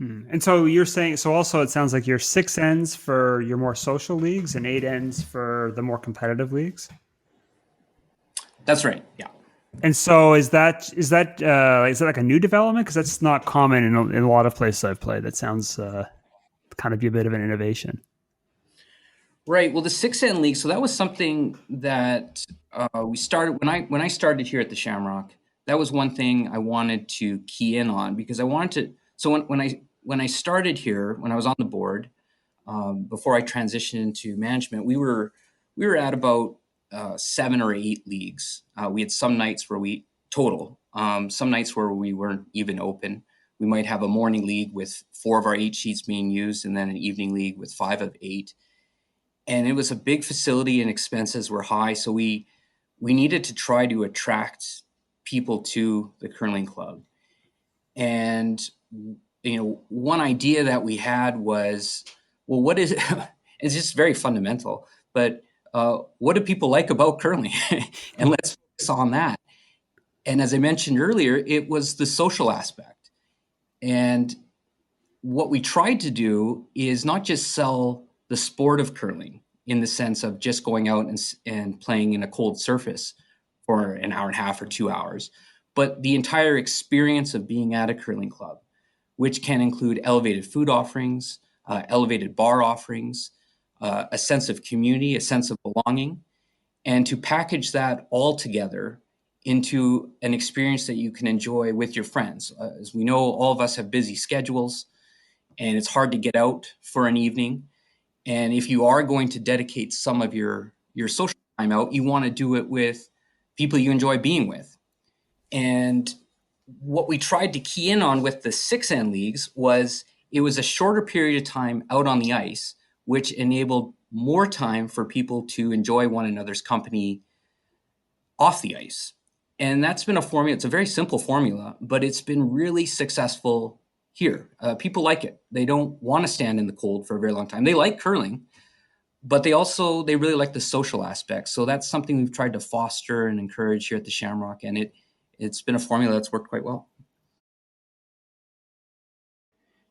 And so you're saying, so also it sounds like you're six ends for your more social leagues and eight ends for the more competitive leagues. That's right. Yeah. And so is that like a new development? Because that's not common in a lot of places I've played. That sounds kind of be a bit of an innovation. Right. Well, the six end league. So that was something that we started when I started here at the Shamrock. That was one thing I wanted to key in on because I wanted to. So when I started here, when I was on the board, before I transitioned into management, we were at about 7 or 8 leagues. We had some nights where we total, some nights where we weren't even open. We might have a morning league with 4 of our 8 sheets being used, and then an evening league with 5 of 8. And it was a big facility, and expenses were high, so we needed to try to attract people to the curling club. And one idea that we had was, well, what is it? It's just very fundamental, but what do people like about curling? And let's focus on that. And as I mentioned earlier, it was the social aspect. And what we tried to do is not just sell the sport of curling in the sense of just going out and playing in a cold surface for an hour and a half or 2 hours, but the entire experience of being at a curling club, which can include elevated food offerings, elevated bar offerings, a sense of community, a sense of belonging, and to package that all together into an experience that you can enjoy with your friends. As we know, all of us have busy schedules, and it's hard to get out for an evening. And if you are going to dedicate some of your social time out, you want to do it with people you enjoy being with. And what we tried to key in on with the six end leagues was it was a shorter period of time out on the ice, which enabled more time for people to enjoy one another's company off the ice. And that's been a formula. It's a very simple formula, but it's been really successful here. People like it. They don't want to stand in the cold for a very long time. They like curling, but they really like the social aspect. So that's something we've tried to foster and encourage here at the Shamrock, and it's been a formula that's worked quite well.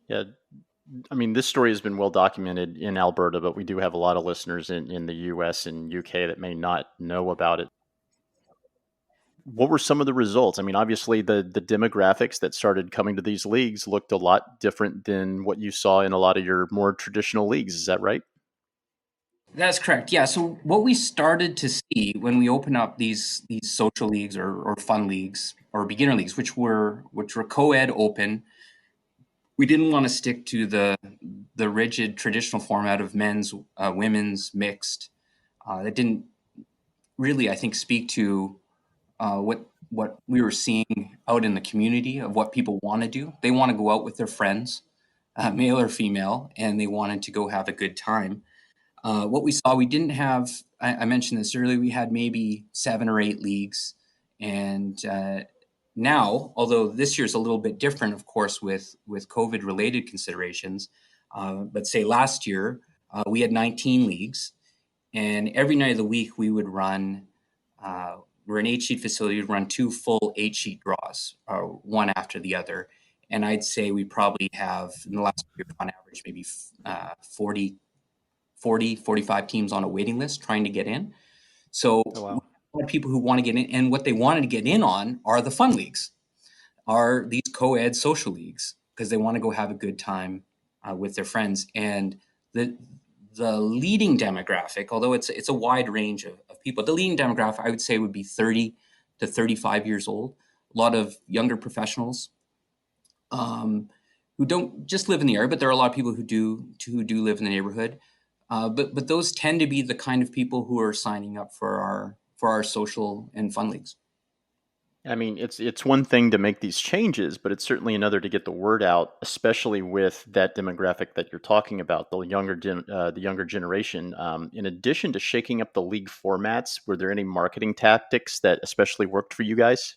Yeah, I mean, this story has been well documented in Alberta, but we do have a lot of listeners in the US and UK that may not know about it. What were some of the results? I mean, obviously, the demographics that started coming to these leagues looked a lot different than what you saw in a lot of your more traditional leagues. Is that right? That's correct. Yeah. So what we started to see when we opened up these social leagues or fun leagues or beginner leagues, which were co-ed open, we didn't want to stick to the rigid traditional format of men's, women's, mixed. That didn't really, I think, speak to what we were seeing out in the community of what people want to do. They want to go out with their friends, male or female, and they wanted to go have a good time. What we saw, we didn't have. I mentioned this earlier. We had maybe 7 or 8 leagues, and now, although this year's a little bit different, of course, with COVID related considerations, but say last year we had 19 leagues, and every night of the week we would run. We're an 8 sheet facility. We'd run 2 full 8 sheet draws, one after the other, and I'd say we probably have in the last year on average maybe 45 teams on a waiting list trying to get in. So Oh, we wow. have a lot of people who want to get in, and what they wanted to get in on are the fun leagues, are these co-ed social leagues, because they want to go have a good time with their friends. And the the leading demographic, although it's a wide range of people, the leading demographic I would say would be 30 to 35 years old. A lot of younger professionals um, who don't just live in the area, but there are a lot of people who do live in the neighborhood. But those tend to be the kind of people who are signing up for our social and fun leagues. I mean, it's one thing to make these changes, but it's certainly another to get the word out, especially with that demographic that you're talking about, the younger generation. In addition to shaking up the league formats, were there any marketing tactics that especially worked for you guys?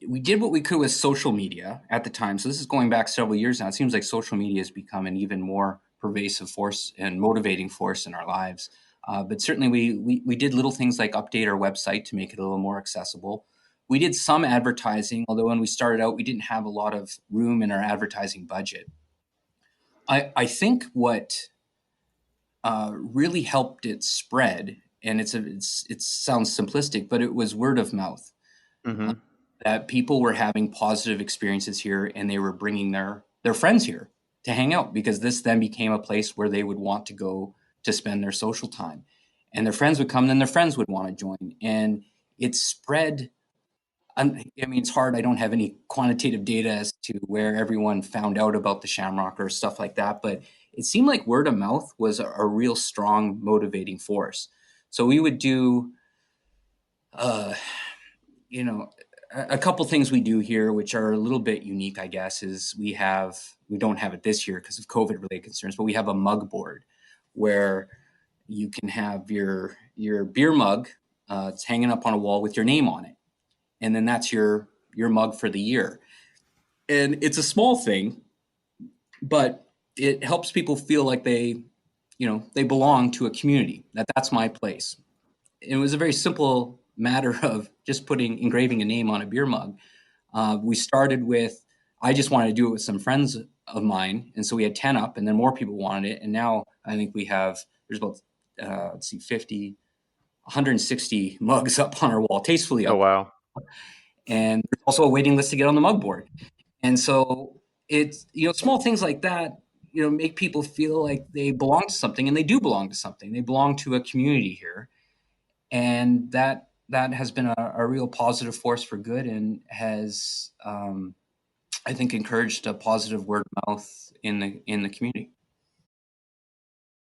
We did what we could with social media at the time. So this is going back several years now. It seems like social media has become an even more pervasive force and motivating force in our lives. But certainly we did little things like update our website to make it a little more accessible. We did some advertising, although when we started out, we didn't have a lot of room in our advertising budget. I think what really helped it spread, and it sounds simplistic, but it was word of mouth. Mm-hmm. That people were having positive experiences here, and they were bringing their friends here to hang out, because this then became a place where they would want to go to spend their social time, and their friends would come, and then their friends would want to join, and it spread. I mean, it's hard. I don't have any quantitative data as to where everyone found out about the Shamrock or stuff like that, but it seemed like word of mouth was a real strong motivating force. So we would do, uh, you know, a couple things we do here, which are a little bit unique, I guess, is we don't have it this year because of COVID related concerns, but we have a mug board where you can have your beer mug. It's hanging up on a wall with your name on it, and then that's your mug for the year. And it's a small thing, but it helps people feel like they belong to a community. That's my place. It was a very simple matter of just engraving a name on a beer mug. We started with, I just wanted to do it with some friends of mine, and so we had 10 up, and then more people wanted it, and now I think there's about 50, 160 mugs up on our wall, tastefully Oh up, wow. and there's also a waiting list to get on the mug board. And so it's, small things like that, make people feel like they belong to something, and they do belong to something. They belong to a community here, and that has been a real positive force for good, and has, I think, encouraged a positive word of mouth in the community.